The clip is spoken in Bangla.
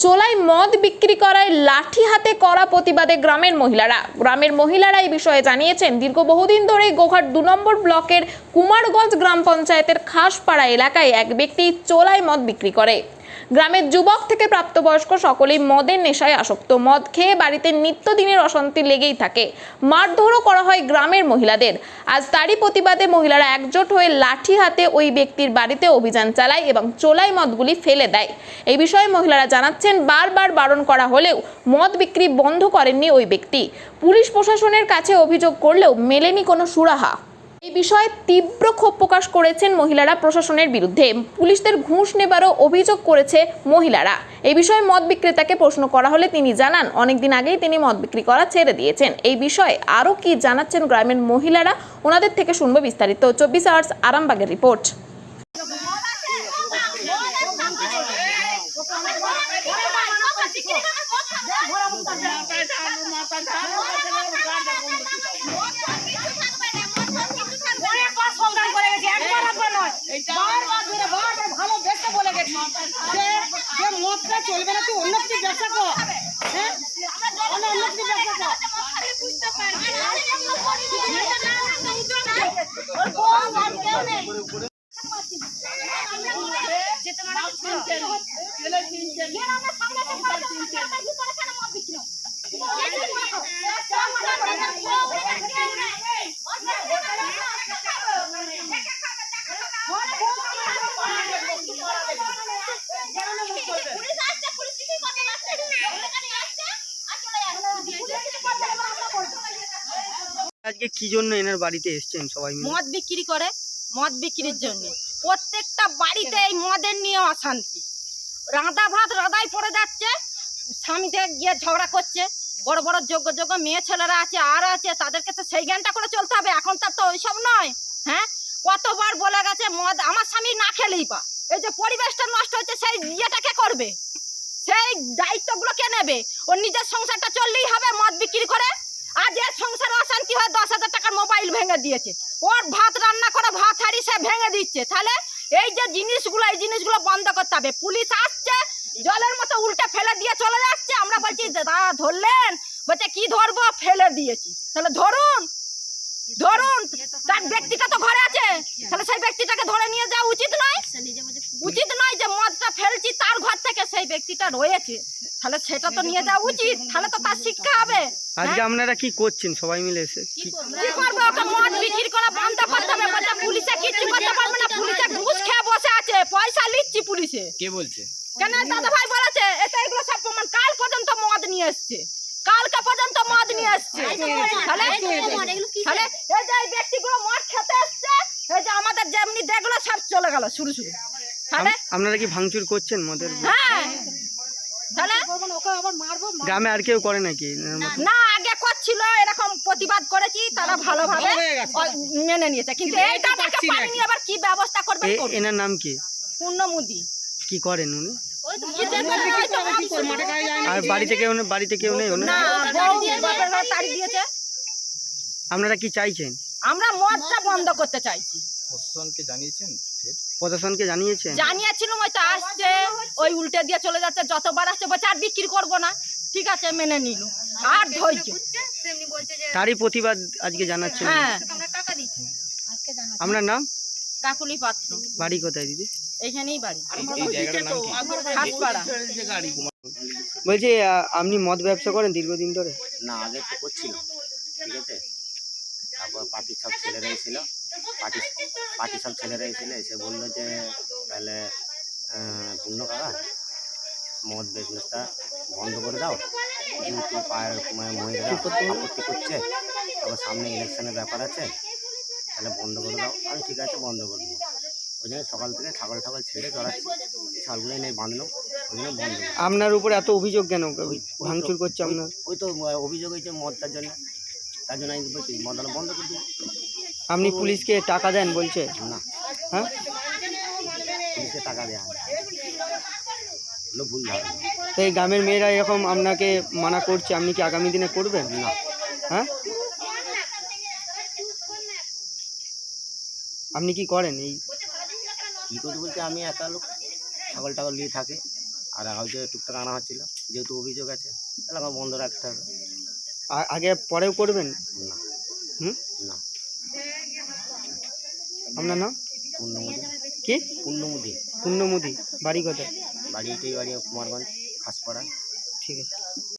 চোলাই মদ বিক্রি করায় লাঠি হাতে করা প্রতিবাদে গ্রামের মহিলারা এই বিষয়ে জানিয়েছেন দীর্ঘ বহুদিন ধরে গোঘাট 2 নম্বর ব্লকের কুমারগঞ্জ গ্রাম পঞ্চায়েতের খাসপাড়া এলাকায় এক ব্যক্তি চোলাই মদ বিক্রি করে। গ্রামের যুবক থেকে প্রাপ্তবয়স্ক সকলেই মদের নেশায় আসক্ত। মদ খেয়ে বাড়িতে নিত্যদিনের অশান্তি লেগেই থাকে। মারধরও করা হয় গ্রামের মহিলাদের। আজ তারই প্রতিবাদে মহিলারা একজোট হয়ে লাঠি হাতে ওই ব্যক্তির বাড়িতে অভিযান চালায় এবং চোলাই মদগুলি ফেলে দেয়। এই বিষয়ে মহিলারা জানাচ্ছেন বারবার বারণ করা হলেও মদ বিক্রি বন্ধ করেননি ওই ব্যক্তি। পুলিশ প্রশাসনের কাছে অভিযোগ করলেও মেলেনি কোনো সুরাহা। এই বিষয়ে তীব্র ক্ষোভ প্রকাশ করেছেন মহিলারা প্রশাসনের বিরুদ্ধে। পুলিশদের ঘুষ নেবারও অভিযোগ করেছে মহিলারা। এই বিষয়ে মদ বিক্রেতাকে প্রশ্ন করা হলে তিনি জানান অনেকদিন আগেই তিনি মদ বিক্রি করা ছেড়ে দিয়েছেন। এই বিষয়ে আরও কি জানাচ্ছেন গ্রামের মহিলারা, ওনাদের থেকে শুনবো বিস্তারিত। 24 আওয়ার্স আরামবাগের রিপোর্ট। চলবে না, তুই অন্য কিছু ব্যবসা কর। অন্য কিছু ব্যবসা কর। আজকে কি জন্য এনার বাড়িতে এসেছেন সবাই মিলে? মদ বিক্রি করে, মদ বিক্রির জন্য প্রত্যেকটা বাড়িতে এই মদের নিয়ে অশান্তি। রাঁধা ভাত রাধাই পড়ে যাচ্ছে, স্বামীতে গিয়ে ঝগড়া করছে। বড় বড় যোগ্য মেয়ে ছেলেরা আছে আর আছে, তাদেরকে তো সেই জ্ঞানটা করে চলতে হবে। এখন তার তো ওইসব নয়। হ্যাঁ, কতবার বলে গেছে মদ আমার স্বামী না খেলেই পা। এই যে পরিবেশটা নষ্ট হচ্ছে, সেই ইয়েটাকে করবে, সেই দায়িত্বগুলো কে নেবে? ওর নিজের সংসারটা চললেই হবে মদ বিক্রি করে। আজ এর সংসারে অশান্তি হয়, 10,000 টাকার মোবাইল ভেঙে দিয়েছে। ওর ভাত রান্না করে ভাত হাঁড়ি সে ভেঙে দিচ্ছে। তাহলে এই যে জিনিসগুলো, এই জিনিসগুলো বন্ধ করতে হবে। পুলিশ আসছে, জলের মতো উল্টে ফেলে দিয়ে চলে যাচ্ছে। আমরা বলছি দাদা ধরলেন, বলছে কি ধরবো, ফেলে দিয়েছি। তাহলে ধরুন, তার ব্যক্তিটা তো ঘরে আছে, তাহলে সেই ব্যক্তিটাকে ধরে নিয়ে যাওয়া উচিত নয়? উচিত নয় যে মদটা ফেলছি তার ঘর থেকে সেই ব্যক্তিটা রয়েছে, তাহলে সেটা তো নিয়ে যাওয়া উচিত। তাহলে তো তার শিক্ষা হবে। আজকে আপনারা কি করছেন সবাই মিলে এসে? কি করবে? ওকে মদ বিক্রি করা বন্ধ করতে হবে। বলছে পুলিশে কিচ্ছু করতে পারবে না, পুলিশে ঘুষ খেয়ে বসে আছে, পয়সা লিচ্ছি পুলিশে। কে বলছে? কেন দাদা ভাই বলেছে, এটা এগুলো সব প্রমাণ। কাল পর্যন্ত মদ নিয়ে এসছে, কালকে পর্যন্ত মদ নিয়ে এসছে। তাহলে এই যে এই ব্যক্তিগুলো মদ খেতে এসছে, এই যে আমাদের যেমনি দেখলো সব চলে গেল শুরু। তাহলে আপনারা কি ভাঙচুর করছেন মদের? হ্যাঁ, তাহলে গ্রামে আর কেউ করে নাকি? না, আগে করছিল, এরকম প্রতিবাদ করেছি, তারা ভালোভাবে মেনে নিয়েছে। কিন্তু এইটা তাকে পারেনি। আবার কি ব্যবস্থা করবে? এনার নাম কি? পূর্ণমুদি। কি করেন উনি? আর বাড়িতে কেউ নেই? না, বউ বাপের ঘরে তাড়ি দিয়েছে। আপনারা কি চাইছেন? আমরা মদটা বন্ধ করতে চাইছি। প্রশাসনকে জানিয়েছেন? জানিয়েছিলাম, ওই তো আসছে, ওই উল্টে দিয়ে চলে যাচ্ছে। যতবার আসছে বলছে আর বিক্রি করবো না। ঠিক আছে, মেনে নিল, আর ধৈর্য। তারই প্রতিবাদ আজকে জানাচ্ছেন? হ্যাঁ। আপনার নাম? কাকুলি পাত্র। বাড়ি কোথায় দিদি? এইখানেই বাড়ি, খাসপাড়া। বলছি আপনি মদ ব্যবসা করেন দীর্ঘদিন ধরে? না, আগে তো করছিল, ঠিক আছে। তারপর পার্টি সব ছেলেরা এসেছিল, এসে বললো যে তাহলে পূর্ণ কাকা মদ বিজনেসটা বন্ধ করে দাও, যেহেতু পায়ের মহিলারা আপত্তি করছে, তারপর সামনে ইলেকশনের ব্যাপার আছে, তাহলে বন্ধ করে দাও। আমি ঠিক আছে, বন্ধ করে দেবো। ওই জন্য সকাল থেকে ছাগল ছেড়ে চড়াচ্ছি, ছাগলগুলো নিয়ে বাঁধলাম, ওই জন্য বন্ধ। আপনার উপরে এত অভিযোগ কেন ভাঙচুর করছে আপনার? ওই তো অভিযোগ হয়েছে মদটার জন্য, তার জন্য আমি বলছি মদটা বন্ধ করে দেবো। আপনি পুলিশকে টাকা দেন বলছে? না, হ্যাঁ, পুলিশকে টাকা দেওয়া হয়, ভুল ধারণা। তো এই গ্রামের মেয়েরা এরকম আপনাকে মানা করছে, আপনি কি আগামী দিনে করবেন? না। হ্যাঁ, আপনি কি করেন? এই কী করতে বলতে আমি একা লোক, ছাগল নিয়ে থাকে, আর আগে টুকটাক আনা হচ্ছিল, যেহেতু অভিযোগ আছে এলাকা বন্ধ রাখতে হবে। আগে পরেও করবেন? না। হুম? না। আপনার নাম? পূর্ণমুদি। কি? পূর্ণমুদি। পূর্ণমুদি। বাড়ি কোথায়? বাড়ি এটাই বাড়ি কুমারগঞ্জ খাসপাড়া। ঠিক আছে।